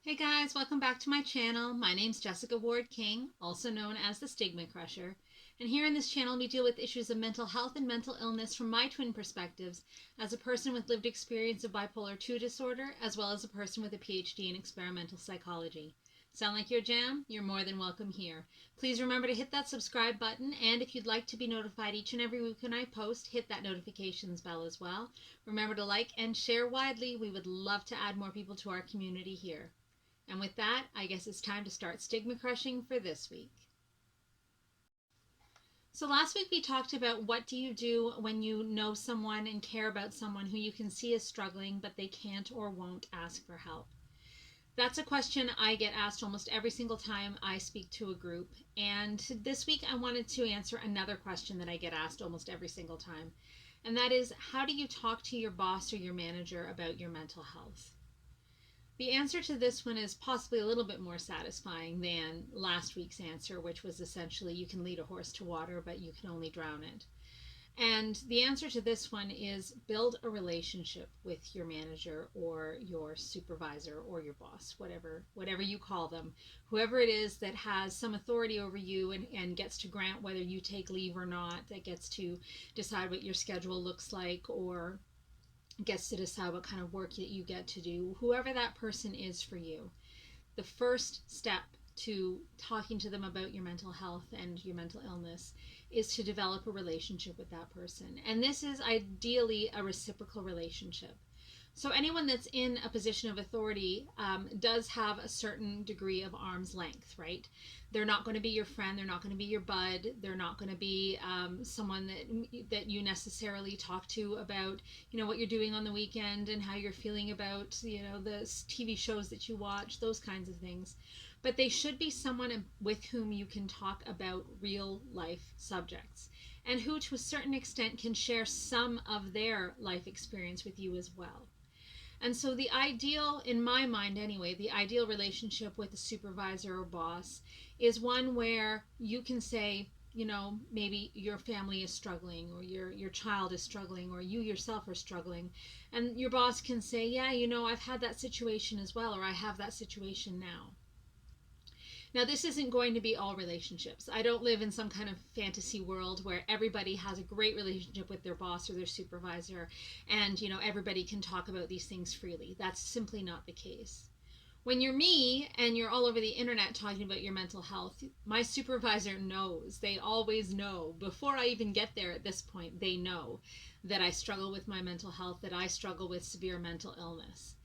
Hey guys, welcome back to my channel. My name's Jessica Ward King, also known as the Stigma Crusher. And here in this channel, we deal with issues of mental health and mental illness from my twin perspectives as a person with lived experience of bipolar 2 disorder, as well as a person with a PhD in experimental psychology. Sound like your jam? You're more than welcome here. Please remember to hit that subscribe button, and if you'd like to be notified each and every week when I post, hit that notifications bell as well. Remember to like and share widely. We would love to add more people to our community here. And with that, I guess it's time to start stigma crushing for this week. So last week we talked about what do you do when you know someone and care about someone who you can see is struggling but they can't or won't ask for help. That's a question I get asked almost every single time I speak to a group. And this week I wanted to answer another question that I get asked almost every single time. And that is, how do you talk to your boss or your manager about your mental health? The answer to this one is possibly a little bit more satisfying than last week's answer, which was essentially you can lead a horse to water, but you can only drown it. And the answer to this one is build a relationship with your manager or your supervisor or your boss, whatever you call them, whoever it is that has some authority over you and gets to grant whether you take leave or not, that gets to decide what your schedule looks like or gets to decide what kind of work that you get to do, whoever that person is for you. The first step to talking to them about your mental health and your mental illness is to develop a relationship with that person. And this is ideally a reciprocal relationship. So anyone that's in a position of authority does have a certain degree of arm's length, right? They're not going to be your friend. They're not going to be your bud. They're not going to be someone that you necessarily talk to about, what you're doing on the weekend and how you're feeling about, the TV shows that you watch, those kinds of things. But they should be someone with whom you can talk about real life subjects and who, to a certain extent, can share some of their life experience with you as well. And so the ideal, in my mind anyway, the ideal relationship with a supervisor or boss is one where you can say, maybe your family is struggling or your child is struggling or you yourself are struggling. And your boss can say, yeah, I've had that situation as well, or I have that situation now. Now, this isn't going to be all relationships. I don't live in some kind of fantasy world where everybody has a great relationship with their boss or their supervisor and, everybody can talk about these things freely. That's simply not the case. When you're me and you're all over the internet talking about your mental health, my supervisor knows. They always know. Before I even get there at this point, they know that I struggle with my mental health, that I struggle with severe mental illness.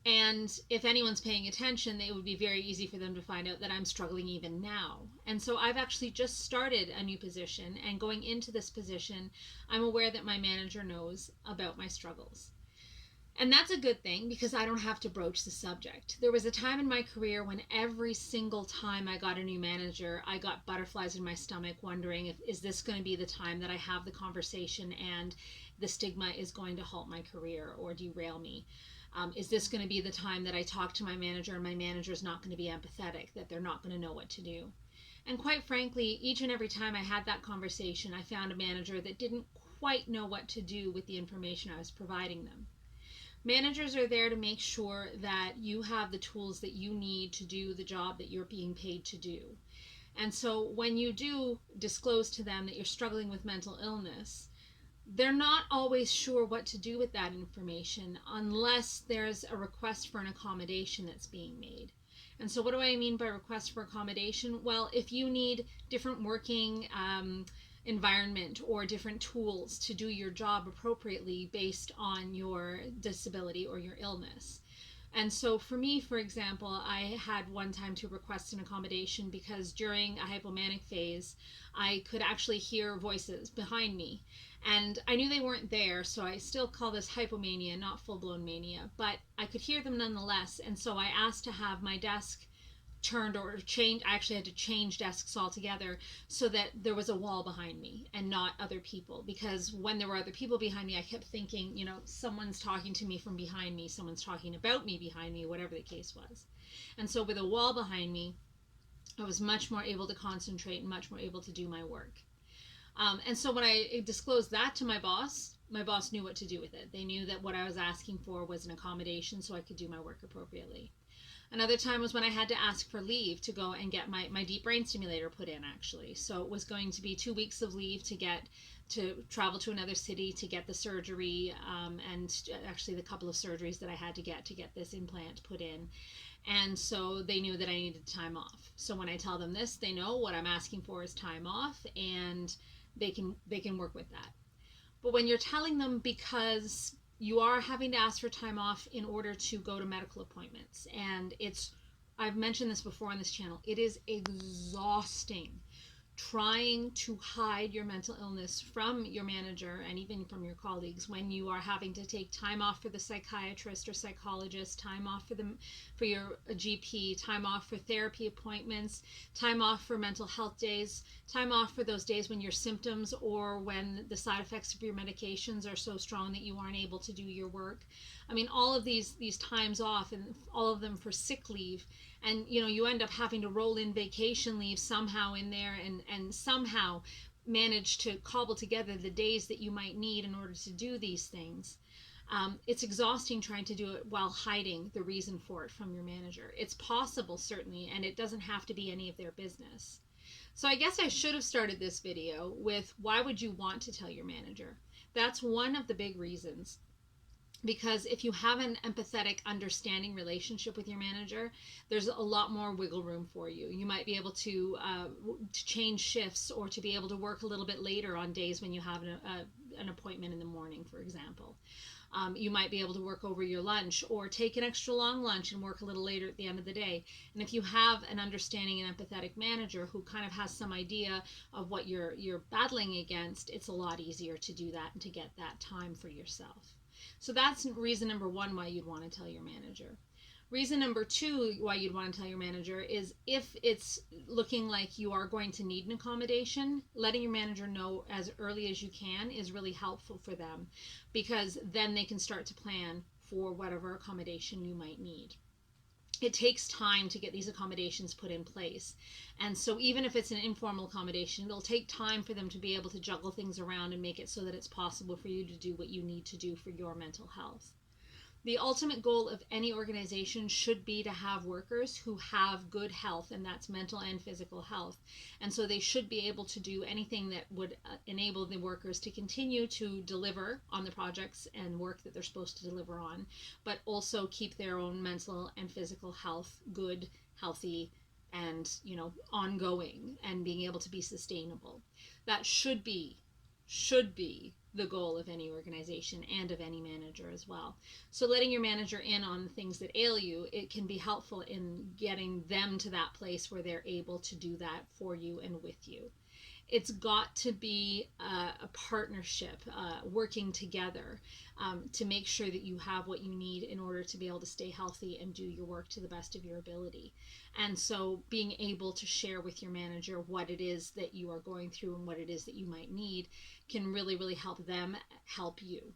And if anyone's paying attention, it would be very easy for them to find out that I'm struggling even now. And so I've actually just started a new position, and going into this position, I'm aware that my manager knows about my struggles. And that's a good thing because I don't have to broach the subject. There was a time in my career when every single time I got a new manager, I got butterflies in my stomach wondering is this going to be the time that I have the conversation and the stigma is going to halt my career or derail me. Is this going to be the time that I talk to my manager and my manager is not going to be empathetic, that they're not going to know what to do? And quite frankly, each and every time I had that conversation, I found a manager that didn't quite know what to do with the information I was providing them. Managers are there to make sure that you have the tools that you need to do the job that you're being paid to do. And so when you do disclose to them that you're struggling with mental illness, they're not always sure what to do with that information unless there's a request for an accommodation that's being made. And so what do I mean by request for accommodation? Well, if you need different working environment or different tools to do your job appropriately based on your disability or your illness. And so for me, for example, I had one time to request an accommodation because during a hypomanic phase, I could actually hear voices behind me. And I knew they weren't there, so I still call this hypomania, not full-blown mania, but I could hear them nonetheless. And so I asked to have my desk turned or changed. I actually had to change desks altogether so that there was a wall behind me and not other people, because when there were other people behind me, I kept thinking, someone's talking to me from behind me, someone's talking about me behind me, whatever the case was. And so with a wall behind me, I was much more able to concentrate and much more able to do my work. And so when I disclosed that to my boss knew what to do with it. They knew that what I was asking for was an accommodation so I could do my work appropriately. Another time was when I had to ask for leave to go and get my deep brain stimulator put in, actually. So it was going to be 2 weeks of leave to travel to another city to get the surgery, and actually the couple of surgeries that I had to get this implant put in. And so they knew that I needed time off. So when I tell them this, they know what I'm asking for is time off, and they can work with that. But when you're telling them, because you are having to ask for time off in order to go to medical appointments, and I've mentioned this before on this channel, it is exhausting trying to hide your mental illness from your manager and even from your colleagues when you are having to take time off for the psychiatrist or psychologist, time off for your GP, time off for therapy appointments, time off for mental health days, time off for those days when your symptoms or when the side effects of your medications are so strong that you aren't able to do your work. I mean, all of these times off, and all of them for sick leave, and you end up having to roll in vacation leave somehow in there, and somehow manage to cobble together the days that you might need in order to do these things. It's exhausting trying to do it while hiding the reason for it from your manager. It's possible, certainly, and it doesn't have to be any of their business. So I guess I should have started this video with, why would you want to tell your manager? That's one of the big reasons. Because if you have an empathetic, understanding relationship with your manager, there's a lot more wiggle room for you. You might be able to change shifts, or to be able to work a little bit later on days when you have an appointment in the morning, for example. You might be able to work over your lunch, or take an extra long lunch and work a little later at the end of the day. And if you have an understanding and empathetic manager who kind of has some idea of what you're battling against, it's a lot easier to do that and to get that time for yourself. So that's reason number one why you'd want to tell your manager. Reason number two why you'd want to tell your manager is, if it's looking like you are going to need an accommodation, letting your manager know as early as you can is really helpful for them, because then they can start to plan for whatever accommodation you might need. It takes time to get these accommodations put in place. And so even if it's an informal accommodation, it'll take time for them to be able to juggle things around and make it so that it's possible for you to do what you need to do for your mental health. The ultimate goal of any organization should be to have workers who have good health, and that's mental and physical health. And so they should be able to do anything that would enable the workers to continue to deliver on the projects and work that they're supposed to deliver on, but also keep their own mental and physical health good, healthy, and ongoing, and being able to be sustainable. That should be the goal of any organization and of any manager as well. So letting your manager in on the things that ail you, it can be helpful in getting them to that place where they're able to do that for you and with you. It's got to be a partnership, working together, to make sure that you have what you need in order to be able to stay healthy and do your work to the best of your ability. And so being able to share with your manager what it is that you are going through and what it is that you might need can really, really help them help you.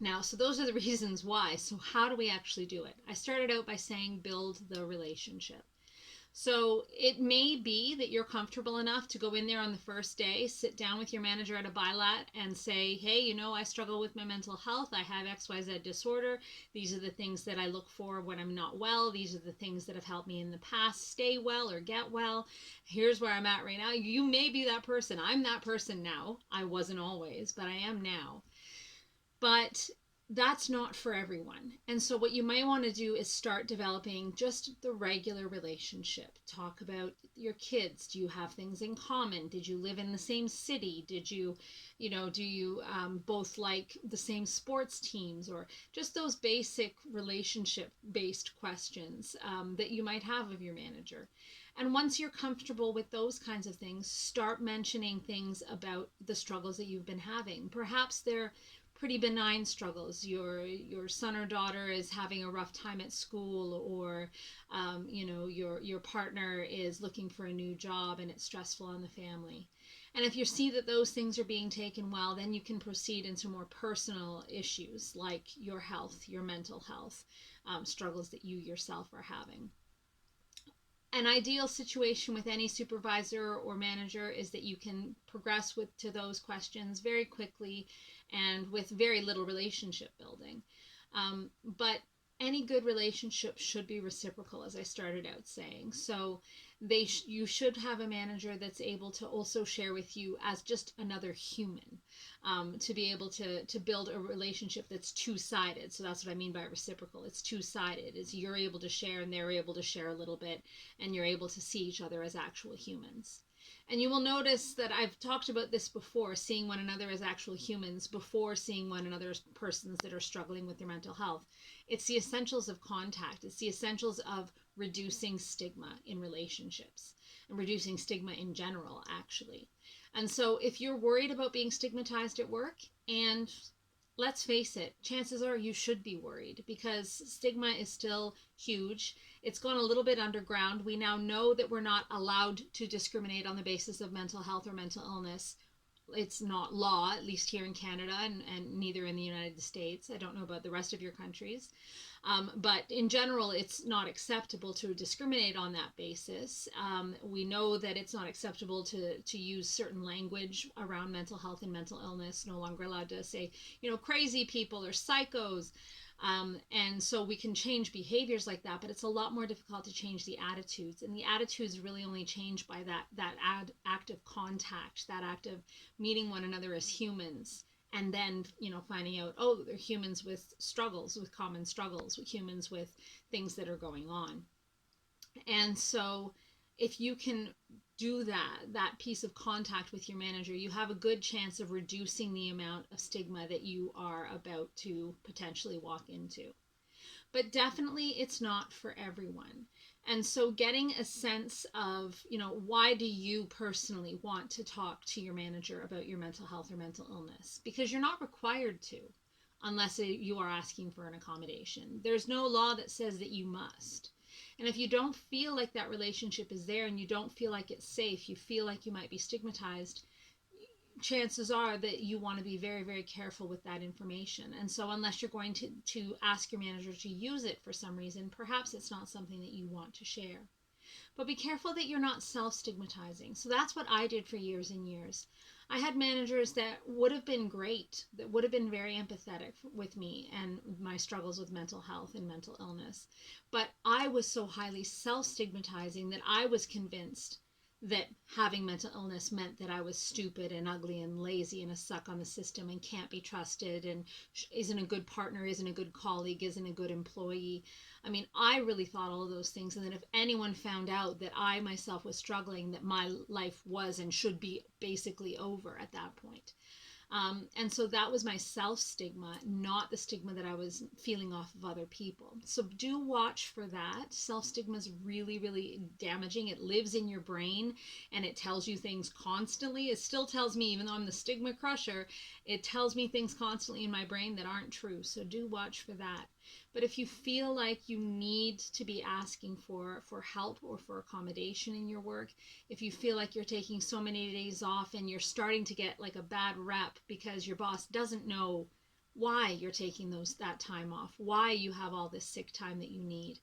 Now, so those are the reasons why. So how do we actually do it? I started out by saying build the relationship. So it may be that you're comfortable enough to go in there on the first day, sit down with your manager at a bilat and say, hey, I struggle with my mental health. I have XYZ disorder. These are the things that I look for when I'm not well. These are the things that have helped me in the past stay well or get well. Here's where I'm at right now. You may be that person. I'm that person now. I wasn't always, but I am now. But that's not for everyone. And so what you might want to do is start developing just the regular relationship. Talk about your kids. Do you have things in common? Did you live in the same city? Did you, do you both like the same sports teams? Or just those basic relationship-based questions that you might have of your manager. And once you're comfortable with those kinds of things, start mentioning things about the struggles that you've been having. Perhaps they're pretty benign struggles. Your son or daughter is having a rough time at school, or your partner is looking for a new job and it's stressful on the family. And if you see that those things are being taken well, then you can proceed into more personal issues like your health, your mental health, struggles that you yourself are having. An ideal situation with any supervisor or manager is that you can progress to those questions very quickly and with very little relationship building. But any good relationship should be reciprocal, as I started out saying. So you should have a manager that's able to also share with you as just another human, to be able to build a relationship that's two-sided. So that's what I mean by reciprocal. It's two-sided. Is you're able to share and they're able to share a little bit, and you're able to see each other as actual humans. And you will notice that I've talked about this before, seeing one another as actual humans before seeing one another as persons that are struggling with their mental health. It's the essentials of contact. It's the essentials of reducing stigma in relationships and reducing stigma in general, actually. And so if you're worried about being stigmatized at work, and let's face it, chances are you should be worried because stigma is still huge. It's gone a little bit underground. We now know that we're not allowed to discriminate on the basis of mental health or mental illness. It's not law, at least here in Canada, and neither in the United States. I don't know about the rest of your countries. But in general, it's not acceptable to discriminate on that basis. We know that it's not acceptable to use certain language around mental health and mental illness. No longer allowed to say, crazy people or psychos. And so we can change behaviors like that, but it's a lot more difficult to change the attitudes. And the attitudes really only change by that act of contact, that act of meeting one another as humans. And then, finding out, oh, they're humans with struggles, with common struggles, with humans with things that are going on. And so if you can do that piece of contact with your manager, you have a good chance of reducing the amount of stigma that you are about to potentially walk into. But definitely it's not for everyone. And so getting a sense of, why do you personally want to talk to your manager about your mental health or mental illness? Because you're not required to, unless you are asking for an accommodation. There's no law that says that you must. And if you don't feel like that relationship is there and you don't feel like it's safe, you feel like you might be stigmatized, chances are that you want to be very, very careful with that information. And so unless you're going to ask your manager to use it for some reason, perhaps it's not something that you want to share. But be careful that you're not self-stigmatizing. So that's what I did for years and years. I had managers that would have been great, that would have been very empathetic with me and my struggles with mental health and mental illness. But I was so highly self-stigmatizing that I was convinced that having mental illness meant that I was stupid and ugly and lazy and a suck on the system and can't be trusted and isn't a good partner, isn't a good colleague, isn't a good employee. I mean, I really thought all of those things. And then if anyone found out that I myself was struggling, that my life was and should be basically over at that point. And so that was my self-stigma, not the stigma that I was feeling off of other people. So do watch for that. Self-stigma is really, really damaging. It lives in your brain and it tells you things constantly. It still tells me, even though I'm the stigma crusher, it tells me things constantly in my brain that aren't true. So do watch for that. But if you feel like you need to be asking for help or for accommodation in your work, if you feel like you're taking so many days off and you're starting to get like a bad rep because your boss doesn't know why you're taking that time off, why you have all this sick time that you need,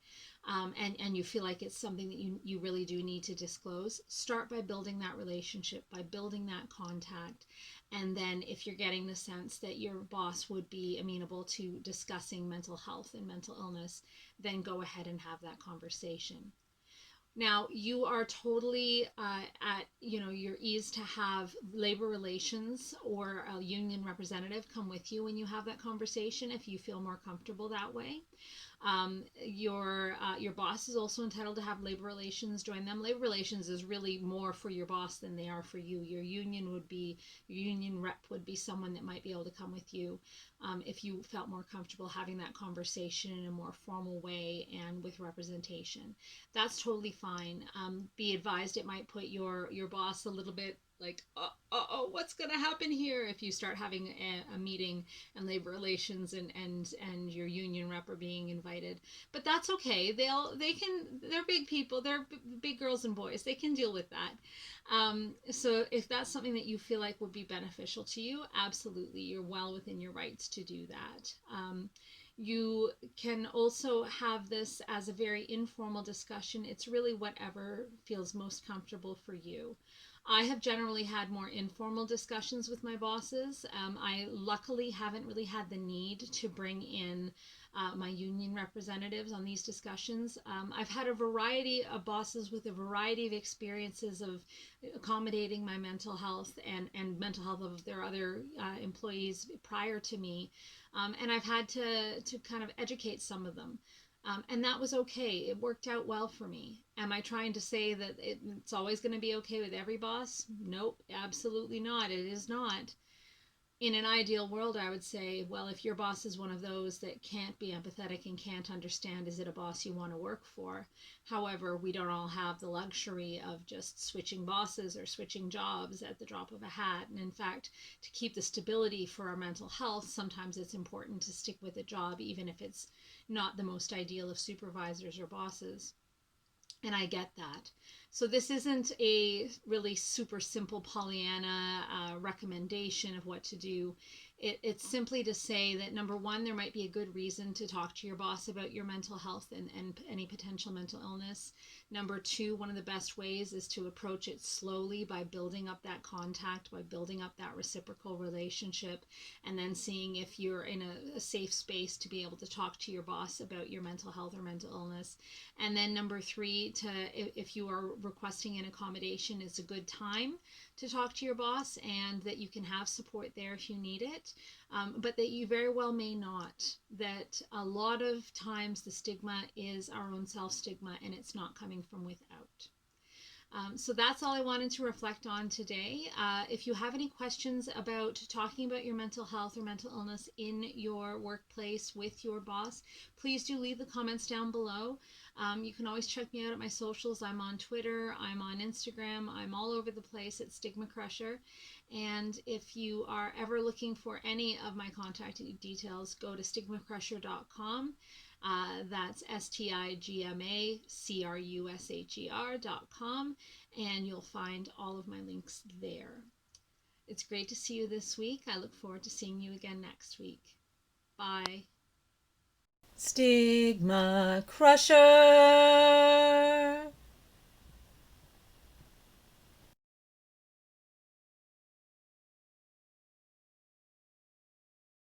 and you feel like it's something that you really do need to disclose, start by building that relationship, by building that contact. And then if you're getting the sense that your boss would be amenable to discussing mental health and mental illness, then go ahead and have that conversation. Now, you are totally at your ease to have labor relations or a union representative come with you when you have that conversation if you feel more comfortable that way. Your boss is also entitled to have labor relations join them. Labor relations is really more for your boss than they are for you. Your union rep would be someone that might be able to come with you if you felt more comfortable having that conversation in a more formal way and with representation. That's totally fine. Be advised it might put your boss a little bit like, what's going to happen here if you start having a meeting and labor relations and your union rep are being invited. But that's okay. They're big people. They're big girls and boys. They can deal with that. So if that's something that you feel like would be beneficial to you, absolutely, you're well within your rights to do that. You can also have this as a very informal discussion. It's really whatever feels most comfortable for you. I have generally had more informal discussions with my bosses. I luckily haven't really had the need to bring in my union representatives on these discussions. I've had a variety of bosses with a variety of experiences of accommodating my mental health and mental health of their other employees prior to me. And I've had to kind of educate some of them. And that was okay. It worked out well for me. Am I trying to say that it's always going to be okay with every boss? Nope, absolutely not. It is not. In an ideal world, I would say, well, if your boss is one of those that can't be empathetic and can't understand, is it a boss you want to work for? However, we don't all have the luxury of just switching bosses or switching jobs at the drop of a hat. And in fact, to keep the stability for our mental health, sometimes it's important to stick with a job, even if it's not the most ideal of supervisors or bosses. And I get that. So this isn't a really super simple Pollyanna recommendation of what to do. It's simply to say that number one, there might be a good reason to talk to your boss about your mental health and any potential mental illness. Number two, one of the best ways is to approach it slowly by building up that contact, by building up that reciprocal relationship, and then seeing if you're in a safe space to be able to talk to your boss about your mental health or mental illness. And then number three, if you are requesting an accommodation, it's a good time to talk to your boss, and that you can have support there if you need it, but that you very well may not. That a lot of times the stigma is our own self-stigma, and it's not coming from without. So that's all I wanted to reflect on today. If you have any questions about talking about your mental health or mental illness in your workplace with your boss, please do leave the comments down below. You can always check me out at my socials. I'm on Twitter, I'm on Instagram, I'm all over the place at Stigma Crusher. And if you are ever looking for any of my contact details, go to stigmacrusher.com. That's stigmacrusher.com, and you'll find all of my links there. It's great to see you this week. I look forward to seeing you again next week. Bye. Stigma Crusher.